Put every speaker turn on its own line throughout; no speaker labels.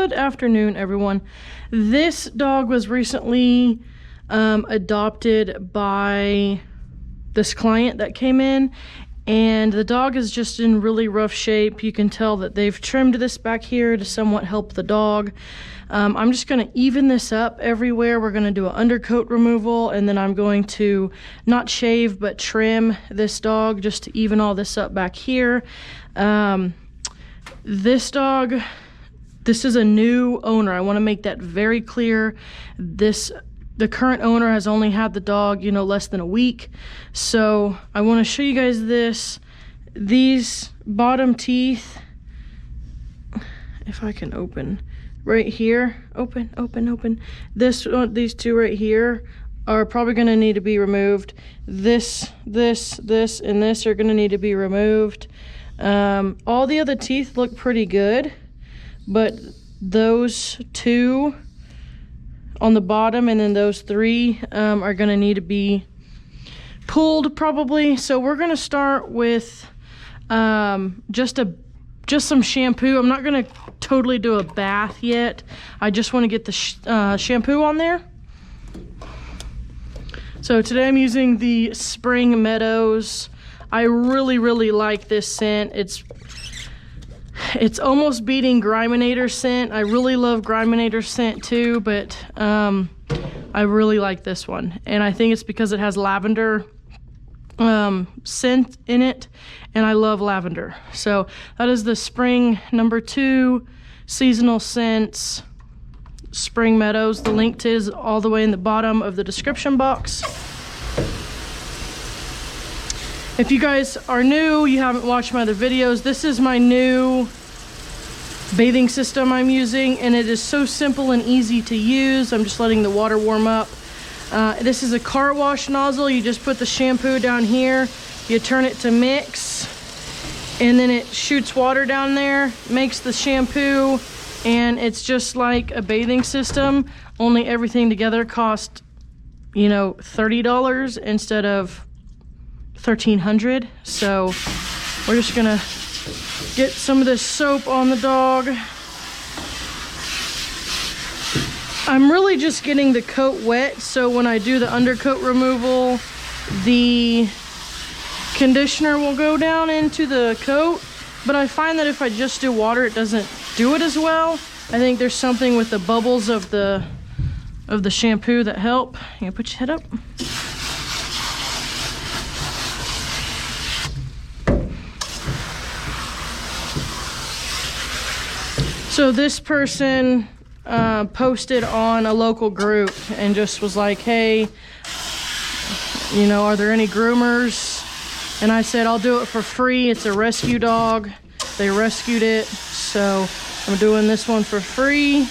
Good afternoon, everyone. This dog was recently adopted by this client that came in, and the dog is just in really rough shape. You can tell that they've trimmed this back here to somewhat help the dog. I'm just going to even this up everywhere. We're going to do an undercoat removal, and then I'm going to not shave but trim this dog just to even all this up back here. This dog, this is a new owner. I want to make that very clear. The current owner has only had the dog, you know, less than a week. So I want to show you guys this. These bottom teeth, if I can open right here, open. These two right here are probably going to need to be removed. This, and this are going to need to be removed. All the other teeth look pretty good, but those two on the bottom and then those three are going to need to be pulled probably. So we're going to start with just some shampoo. I'm not going to totally do a bath yet. I just want to get the shampoo on there. So today I'm using the Spring Meadows. I really like this scent. It's almost beating Griminator scent. I really love Griminator scent too, but I really like this one. And I think it's because it has lavender scent in it, and I love lavender. So that is the Spring #2 seasonal scents, Spring Meadows. The link to is all the way in the bottom of the description box. If you guys are new, you haven't watched my other videos, this is my new bathing system I'm using, and it is so simple and easy to use. I'm just letting the water warm up. This is a car wash nozzle. You just put the shampoo down here, you turn it to mix, and then it shoots water down there, makes the shampoo, and it's just like a bathing system, only everything together cost, you know, $30 instead of $1,300. So we're just gonna get some of this soap on the dog. I'm really just getting the coat wet, so when I do the undercoat removal, the conditioner will go down into the coat. But I find that if I just do water, it doesn't do it as well. I think there's something with the bubbles of the shampoo that help. You put your head up. So this person posted on a local group and just was like, hey, you know, are there any groomers? And I said, I'll do it for free. It's a rescue dog. They rescued it. So I'm doing this one for free.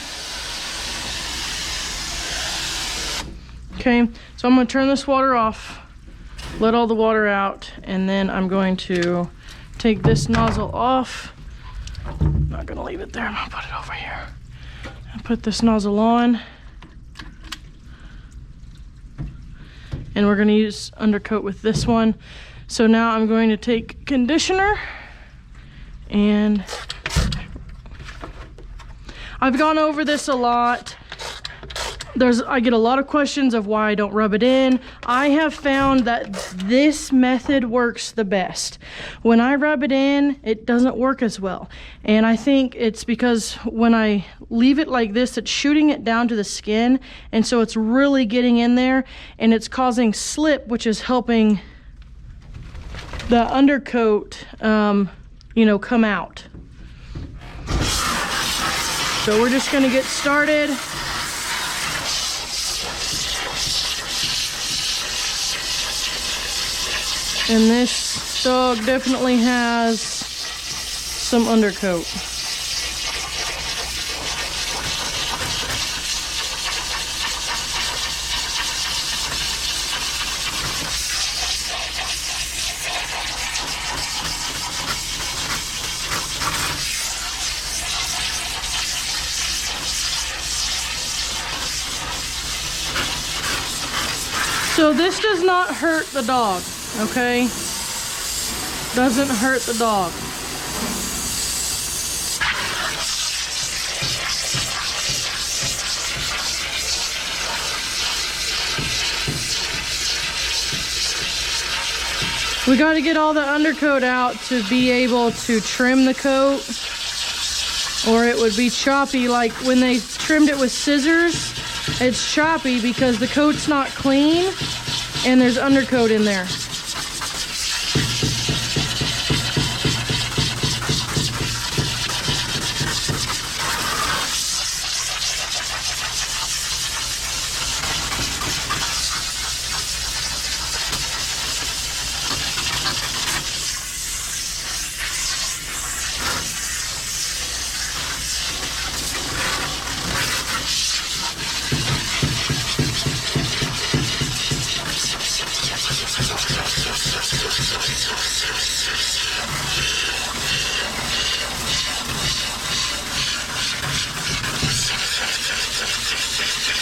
Okay, so I'm gonna turn this water off, let all the water out, and then I'm going to take this nozzle off. I'm not gonna leave it there, I'm gonna put it over here. And put this nozzle on. And we're gonna use undercoat with this one. So now I'm going to take conditioner, and I've gone over this a lot. I get a lot of questions of why I don't rub it in. I have found that this method works the best. When I rub it in, it doesn't work as well. And I think it's because when I leave it like this, it's shooting it down to the skin. And so it's really getting in there, and it's causing slip, which is helping the undercoat, you know, come out. So we're just gonna get started. And this dog definitely has some undercoat. So this does not hurt the dog, okay? Doesn't hurt the dog. We got to get all the undercoat out to be able to trim the coat, or it would be choppy. Like when they trimmed it with scissors, it's choppy because the coat's not clean and there's undercoat in there.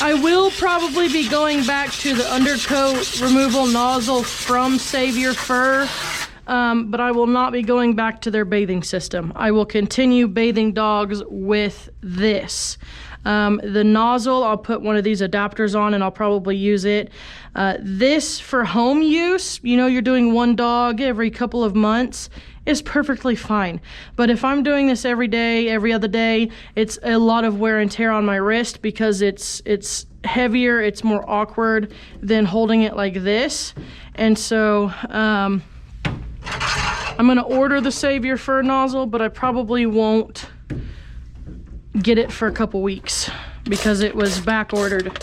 I will probably be going back to the undercoat removal nozzle from Save Your Fur, but I will not be going back to their bathing system. I will continue bathing dogs with this. The nozzle, I'll put one of these adapters on and I'll probably use it. This for home use, you know, you're doing one dog every couple of months, is perfectly fine. But if I'm doing this every day, every other day, it's a lot of wear and tear on my wrist because it's heavier, it's more awkward than holding it like this. And so I'm gonna order the Save Your Fur nozzle, but I probably won't get it for a couple weeks because it was back ordered.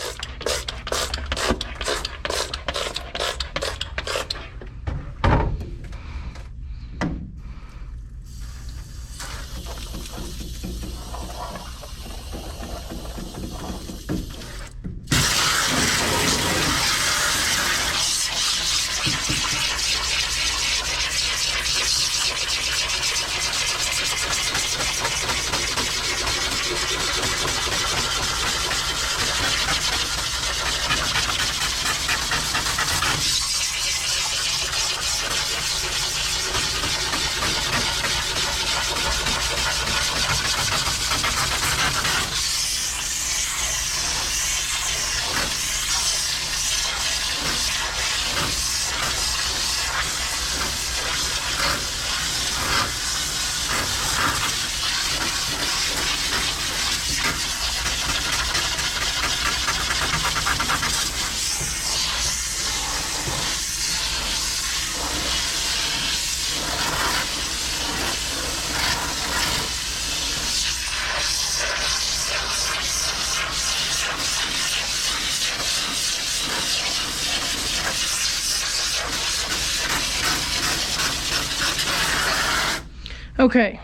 Okay,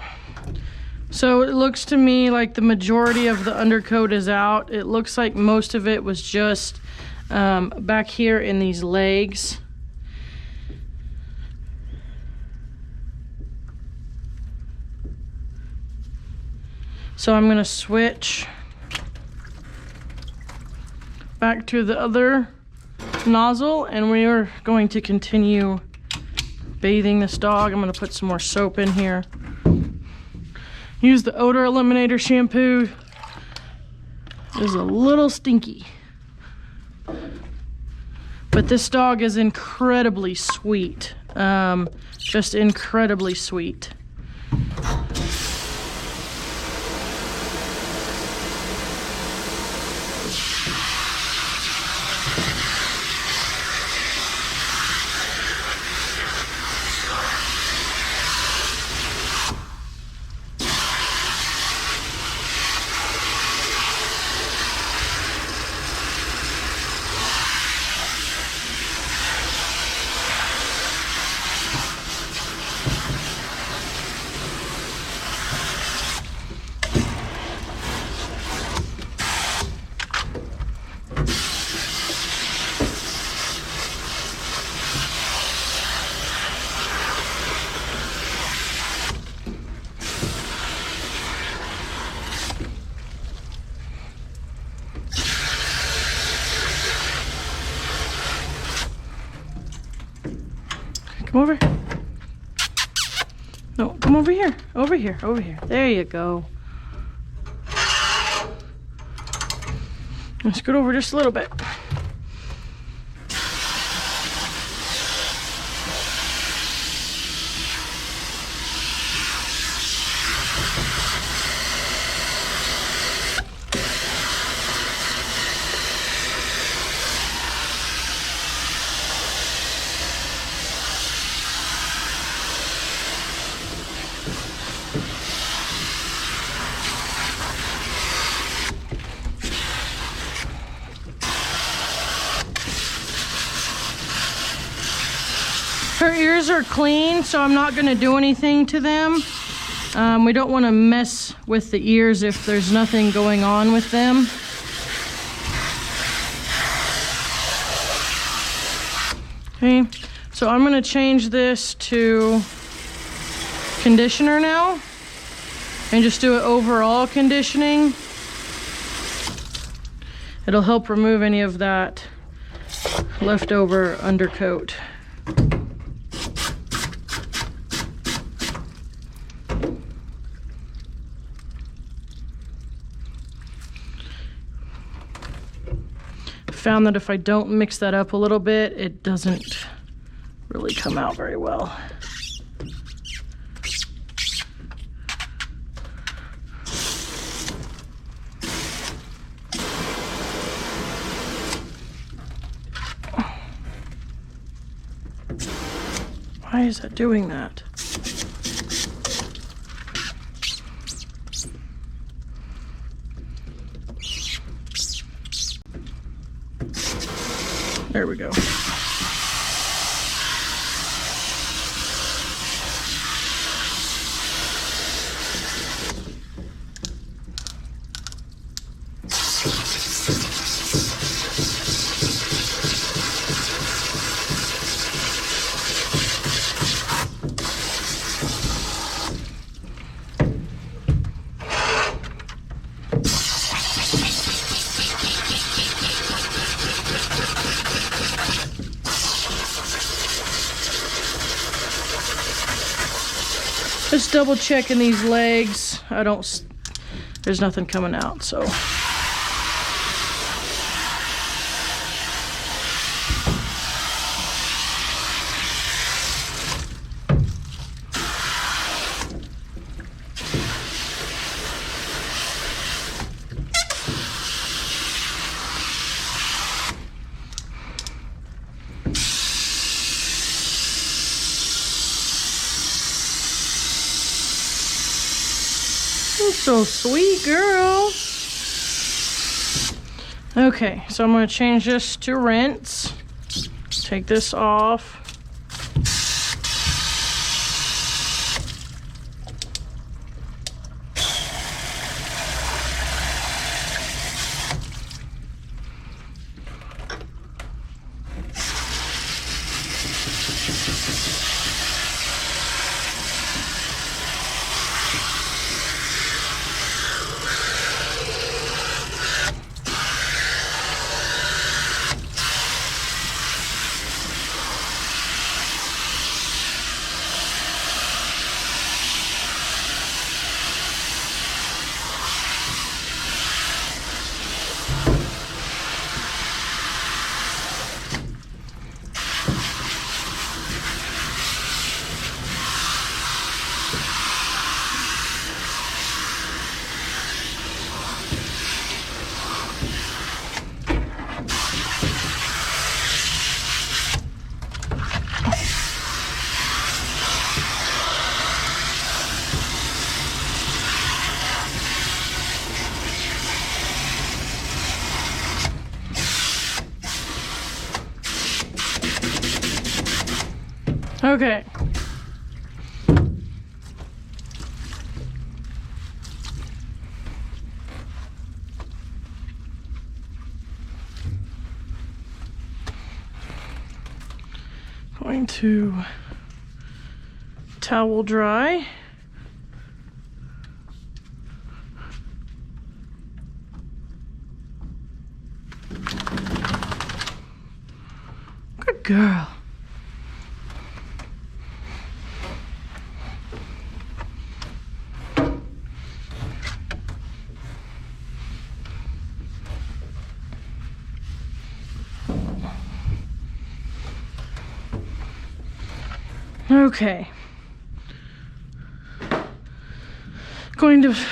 so it looks to me like the majority of the undercoat is out. It looks like most of it was just back here in these legs. So I'm gonna switch back to the other nozzle and we are going to continue bathing this dog. I'm gonna put some more soap in here. Use the odor eliminator shampoo. It is a little stinky. But this dog is incredibly sweet. Just incredibly sweet. Come over. No, come over here. Over here. Over here. There you go. Let's scoot over just a little bit. ears are clean, so I'm not going to do anything to them. We don't want to mess with the ears if there's nothing going on with them. Okay, so I'm going to change this to conditioner now and just do it overall conditioning. It'll help remove any of that leftover undercoat. Found that if I don't mix that up a little bit, it doesn't really come out very well. Why is that doing that? There we go. Just double checking these legs. There's nothing coming out, so. So sweet, girl. Okay, so I'm going to change this to rinse. Take this off. Okay. Going to towel dry. Good girl. Okay.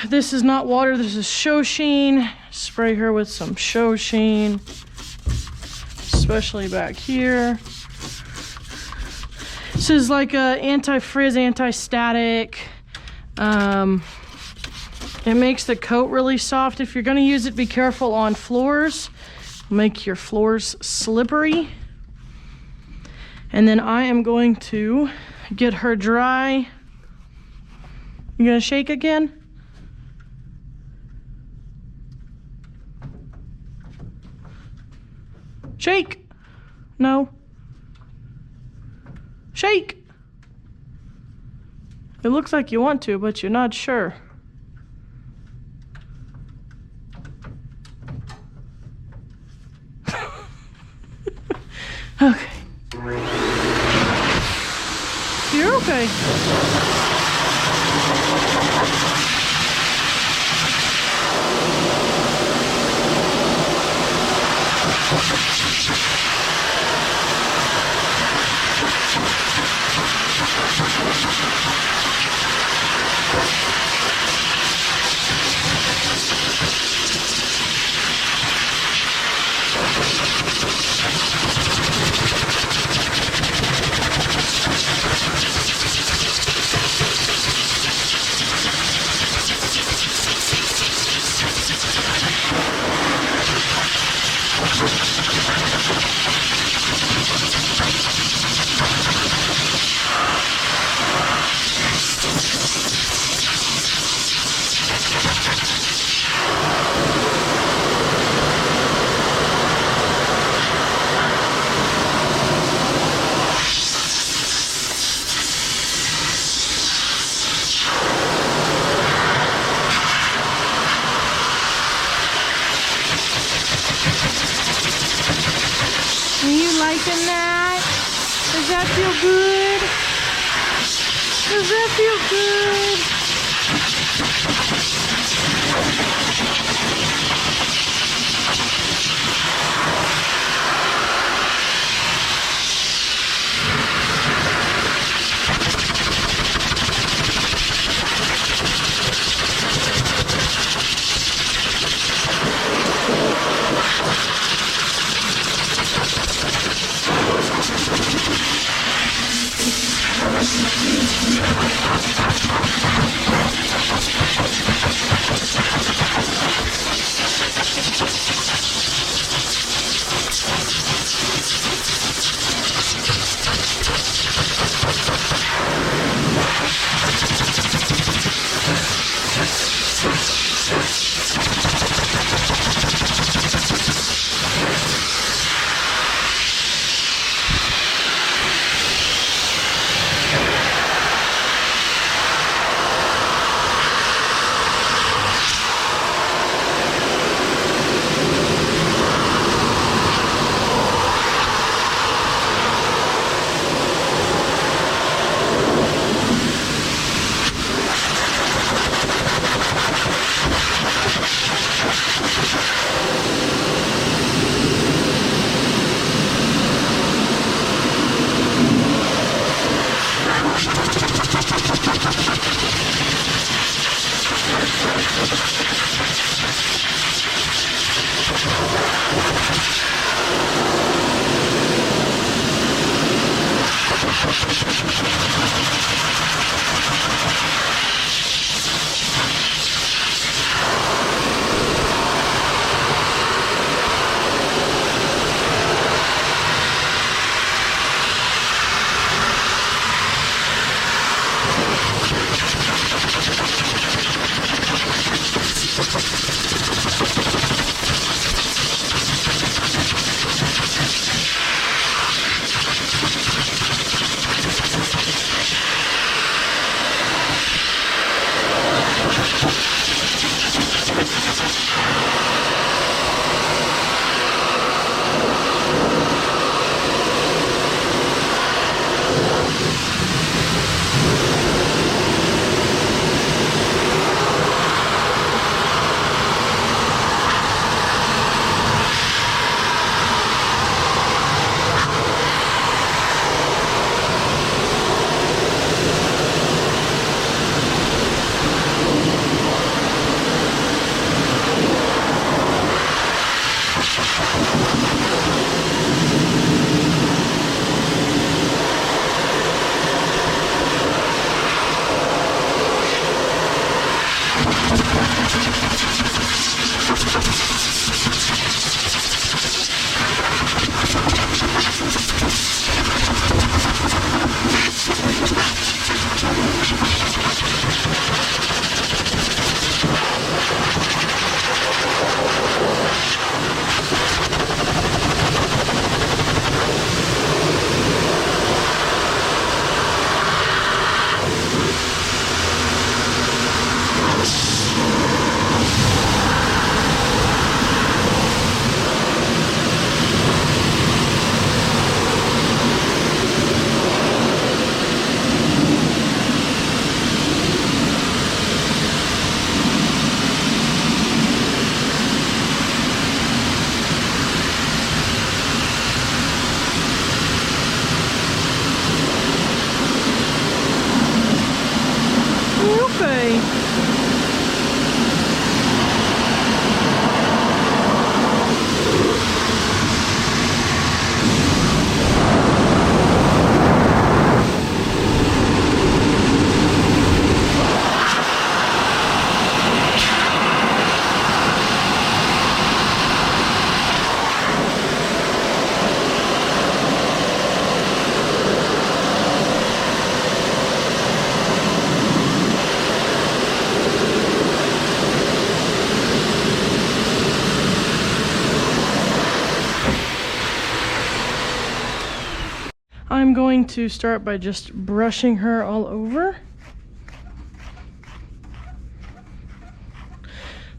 This is not water, this is shih. Spray her with some shih, especially back here. This is like a anti-frizz, anti-static. It makes the coat really soft. If you're gonna use it, be careful on floors. Make your floors slippery. And then I am going to get her dry. You gonna shake again? Shake! No. Shake! It looks like you want to, but you're not sure. Okay. You're okay. Are you liking that? Does that feel good? Does that feel good? I'm going to start by just brushing her all over.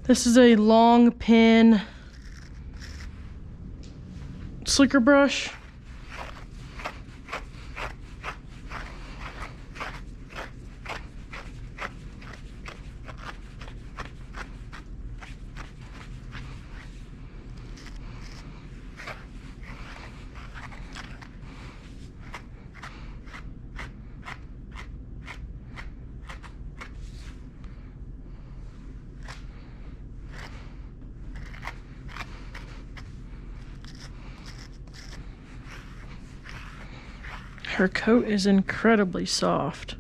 This is a long pin slicker brush. Her coat is incredibly soft.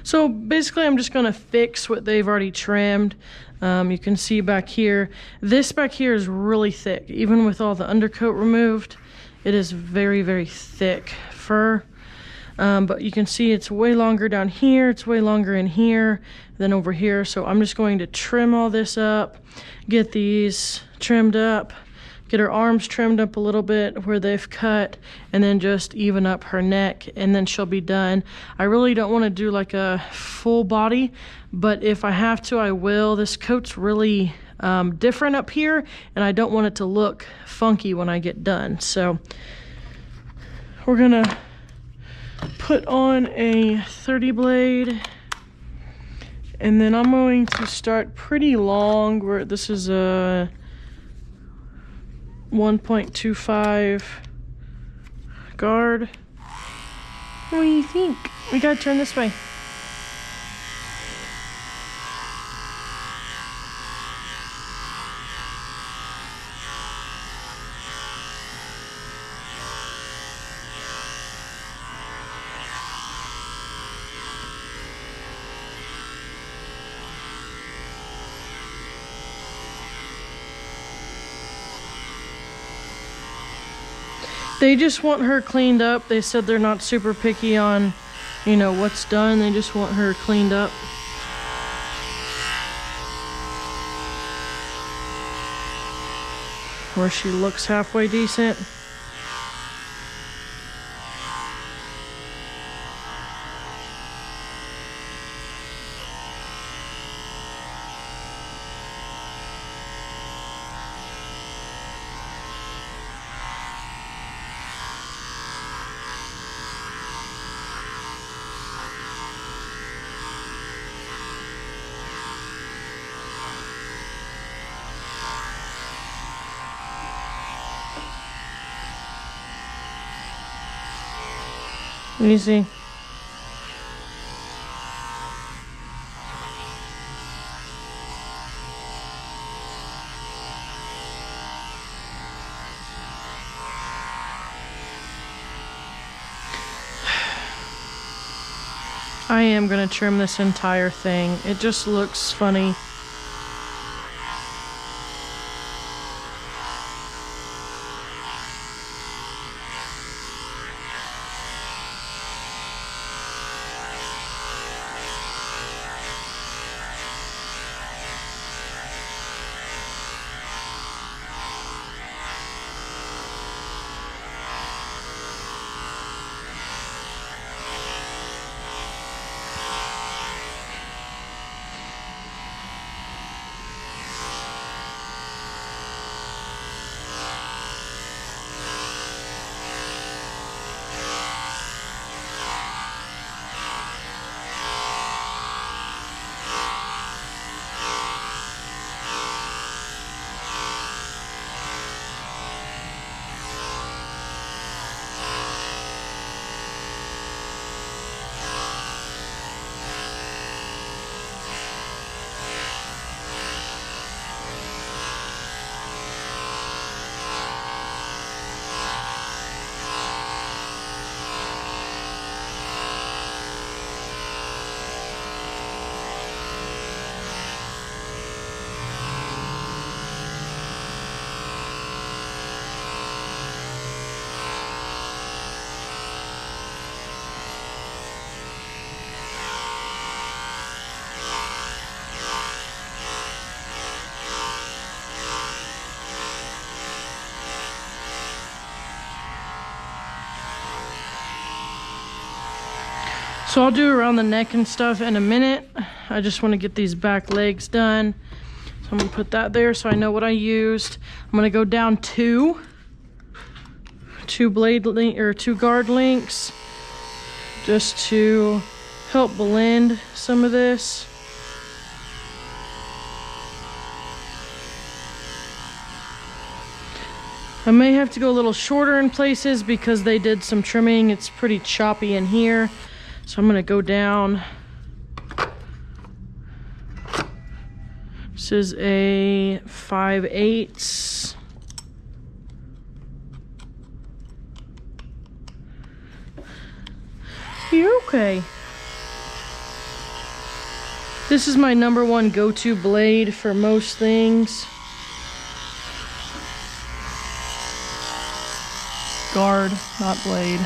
So basically I'm just going to fix what they've already trimmed. You can see back here, this back here is really thick. Even with all the undercoat removed, it is very, very thick fur. But you can see it's way longer down here, it's way longer in here than over here. So I'm just going to trim all this up, get these trimmed up, get her arms trimmed up a little bit where they've cut, and then just even up her neck, and then she'll be done. I really don't want to do like a full body, but if I have to, I will. This coat's really different up here, and I don't want it to look funky when I get done. So we're gonna put on a 30 blade, and then I'm going to start pretty long, where this is a 1.25 guard. What do you think? We gotta turn this way. They just want her cleaned up. They said they're not super picky on, you know, what's done. They just want her cleaned up. Where she looks halfway decent. Easy. I am going to trim this entire thing. It just looks funny. So I'll do around the neck and stuff in a minute. I just want to get these back legs done. So I'm gonna put that there so I know what I used. I'm gonna go down two guard links just to help blend some of this. I may have to go a little shorter in places because they did some trimming. It's pretty choppy in here. So I'm gonna go down. This is a 5/8. You're okay. This is my #1 go-to blade for most things. Guard, not blade.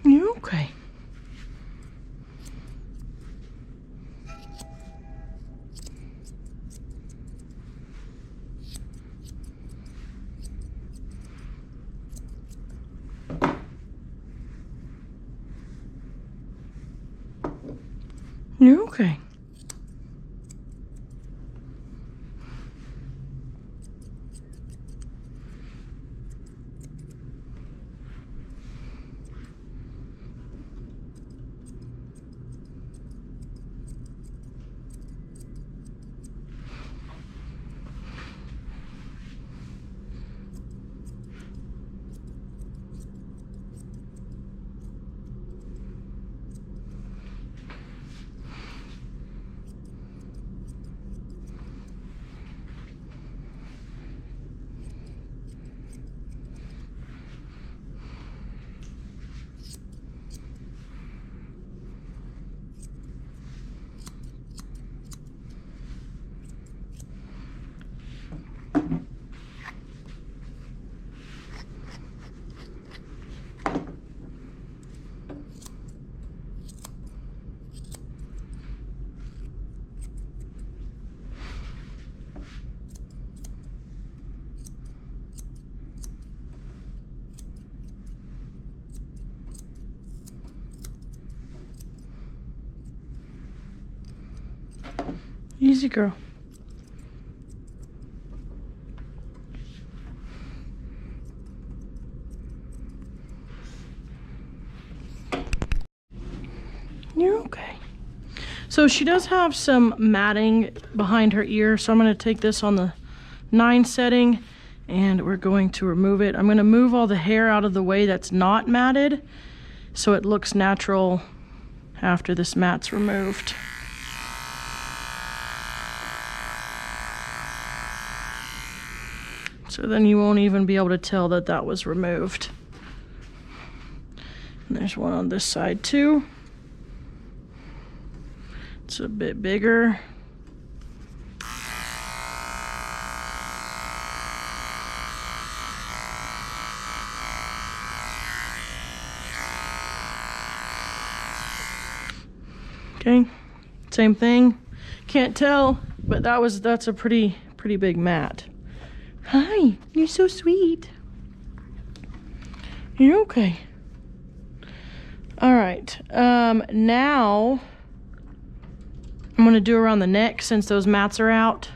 You're okay. You're okay. Easy, girl. You're okay. So she does have some matting behind her ear, so I'm going to take this on the 9 setting and we're going to remove it. I'm going to move all the hair out of the way that's not matted so it looks natural after this mat's removed. So then you won't even be able to tell that that was removed. And there's one on this side too. It's a bit bigger. Okay, same thing. Can't tell, but that's a pretty big mat. Hi, you're so sweet. You're okay. All right, now I'm gonna do around the neck since those mats are out.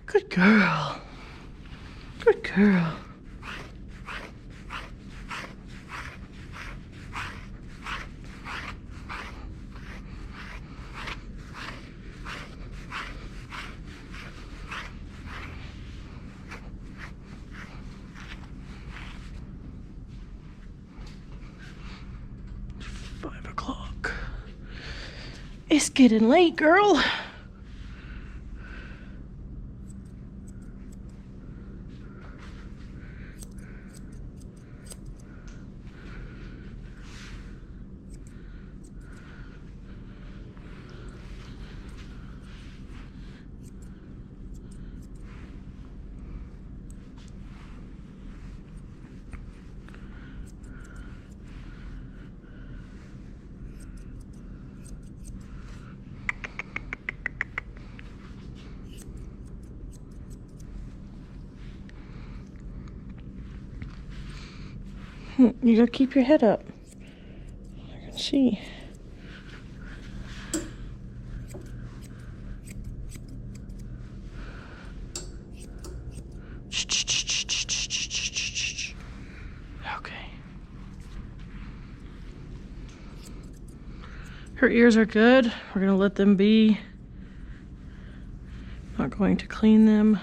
Good girl. Good girl. It's getting late, girl. You gotta keep your head up. I can see. Okay. Her ears are good. We're gonna let them be. going to clean them.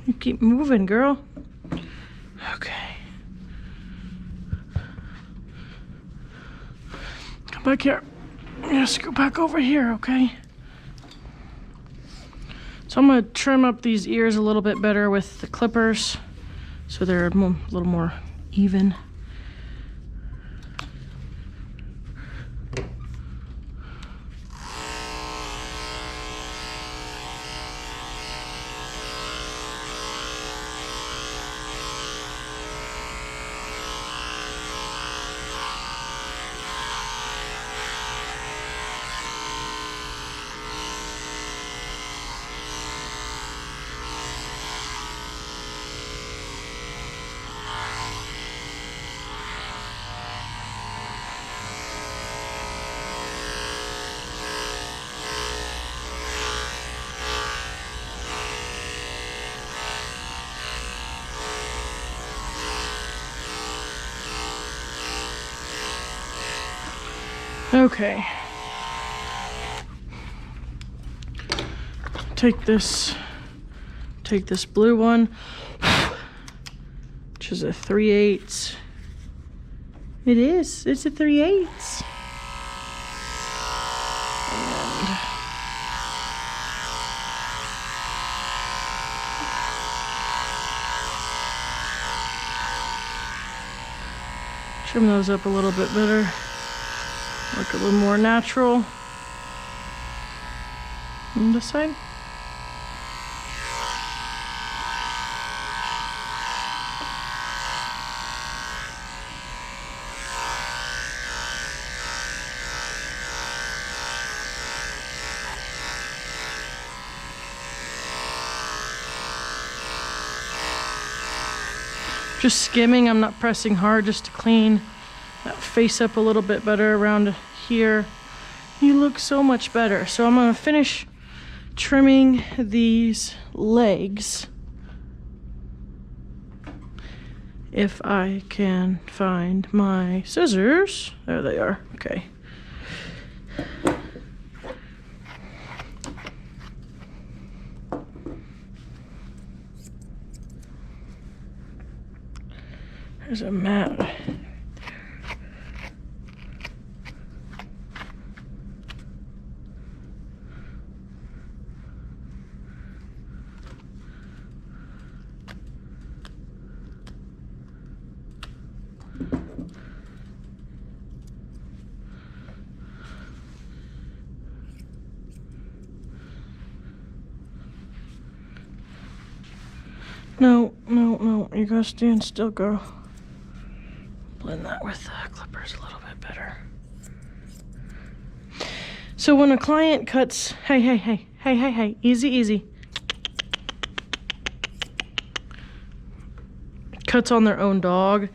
You keep moving, girl. Okay. Come back here. Just go back over here, okay? So I'm gonna trim up these ears a little bit better with the clippers so they're a little more even. Okay. Take this blue one, which is a 3/8. It's a 3/8. Trim those up a little bit better. Look a little more natural. On this side. Just skimming, I'm not pressing hard, just to clean that face up a little bit better around here. You look so much better. So I'm gonna finish trimming these legs. If I can find my scissors. There they are, okay. There's a mat. No, you gotta stand still, girl. Blend that with the clippers a little bit better. So when a client cuts, hey, easy. Cuts on their own dog,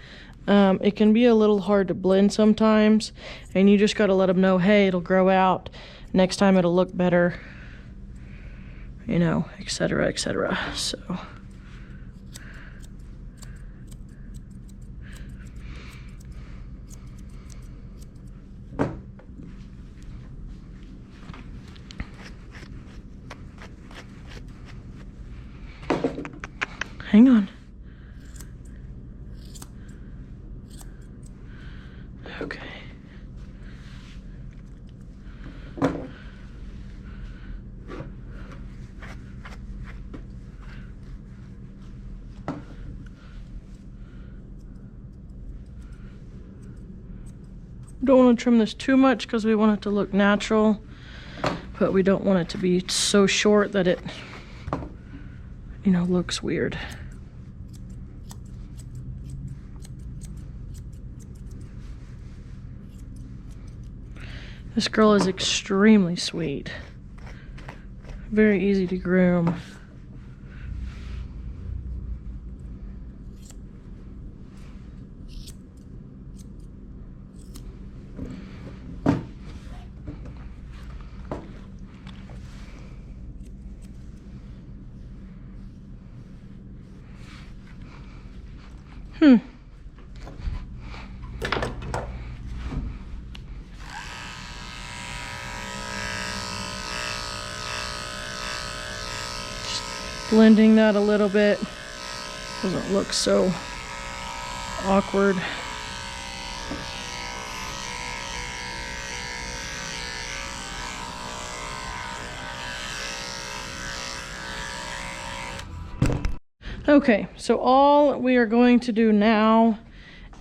it can be a little hard to blend sometimes, and you just gotta let them know, hey, it'll grow out. Next time it'll look better, you know, etc., etc. So. Hang on. Okay. Don't want to trim this too much because we want it to look natural, but we don't want it to be so short that it, you know, looks weird. This girl is extremely sweet. Very easy to groom. Blending that a little bit. Doesn't look so awkward. Okay, so all we are going to do now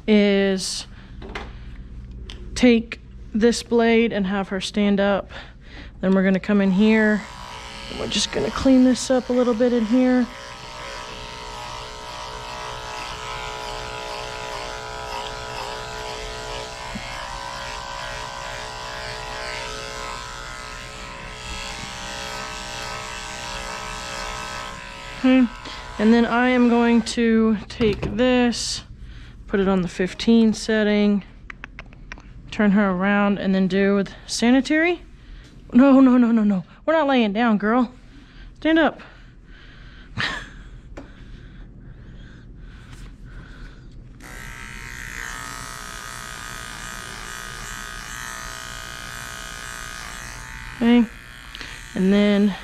is take this blade and have her stand up. Then we're gonna come in here and we're just gonna clean this up a little bit in here. Okay. And then I am going to take this, put it on the 15 setting, turn her around, and then do with sanitary. No, no, no, no, no. We're not laying down, girl. Stand up. Okay. And then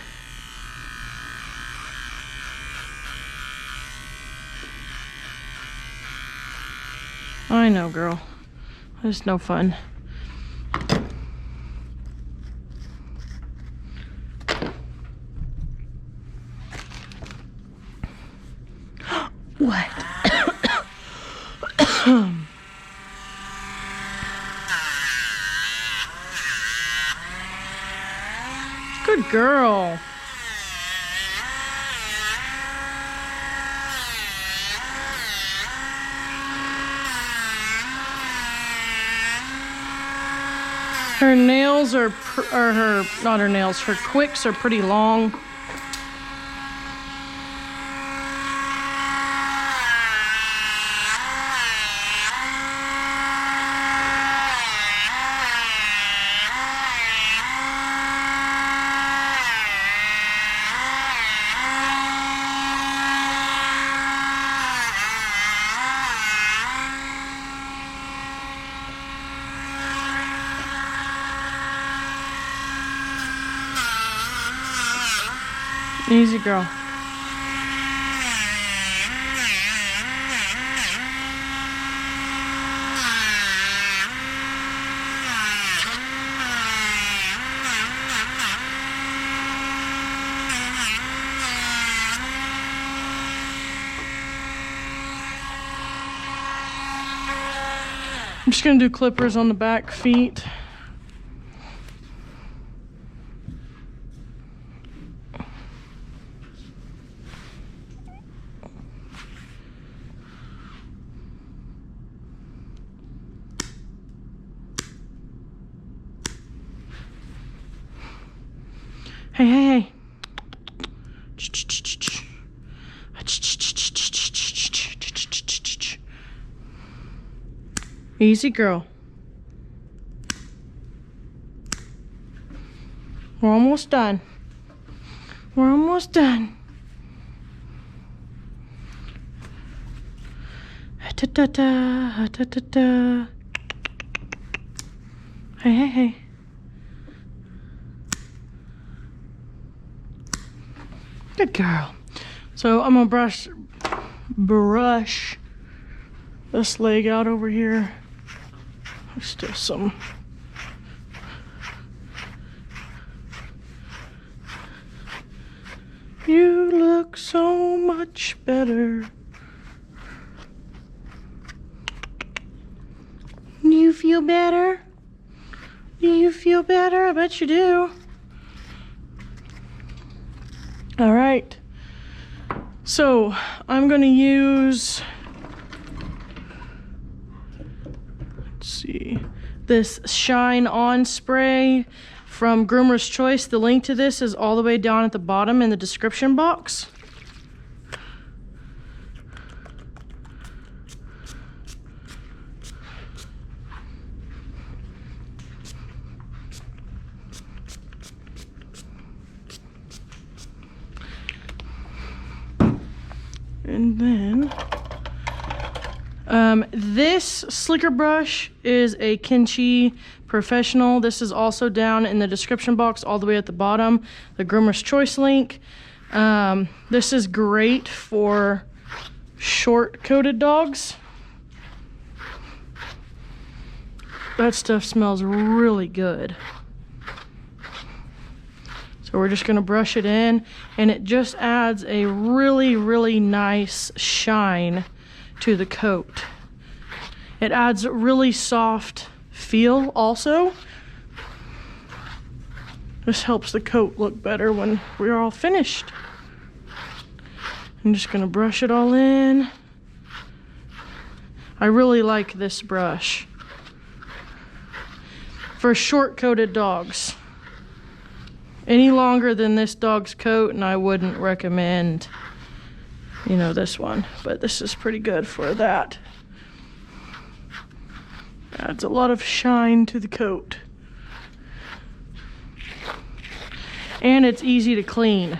I know, girl. It's no fun. What? Good girl. Her nails are, not her nails, her quicks are pretty long. Easy, girl. I'm just gonna do clippers on the back feet. Hey, hey, hey. Easy, girl. We're almost done. We're almost done. Ta-ta-ta, ta-ta-ta. Hey, hey, hey. Good girl. So I'm gonna brush this leg out over here. There's still some. You look so much better. You feel better? Do you feel better? I bet you do. All right. So I'm going to use, let's see, this Shine On spray from Groomer's Choice. The link to this is all the way down at the bottom in the description box. And then this slicker brush is a Kenchi Professional. This is also down in the description box all the way at the bottom, the Groomer's Choice link. This is great for short-coated dogs. That stuff smells really good. So we're just gonna brush it in, and it just adds a really, really nice shine to the coat. It adds a really soft feel also. This helps the coat look better when we're all finished. I'm just gonna brush it all in. I really like this brush for short-coated dogs. Any longer than this dog's coat, and I wouldn't recommend, you know, this one, but this is pretty good for that. Adds a lot of shine to the coat. And it's easy to clean.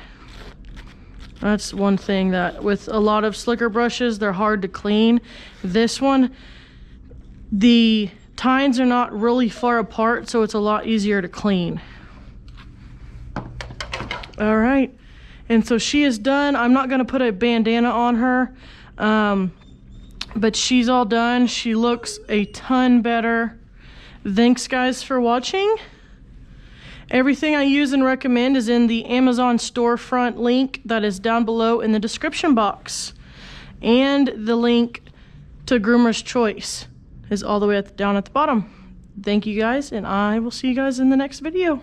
That's one thing that with a lot of slicker brushes, they're hard to clean. This one, the tines are not really far apart, so it's a lot easier to clean. All right, and so she is done. I'm not gonna put a bandana on her, but she's all done. She looks a ton better. Thanks guys for watching. Everything I use and recommend is in the Amazon storefront link that is down below in the description box. And the link to Groomer's Choice is all the way down at the bottom. Thank you guys, and I will see you guys in the next video.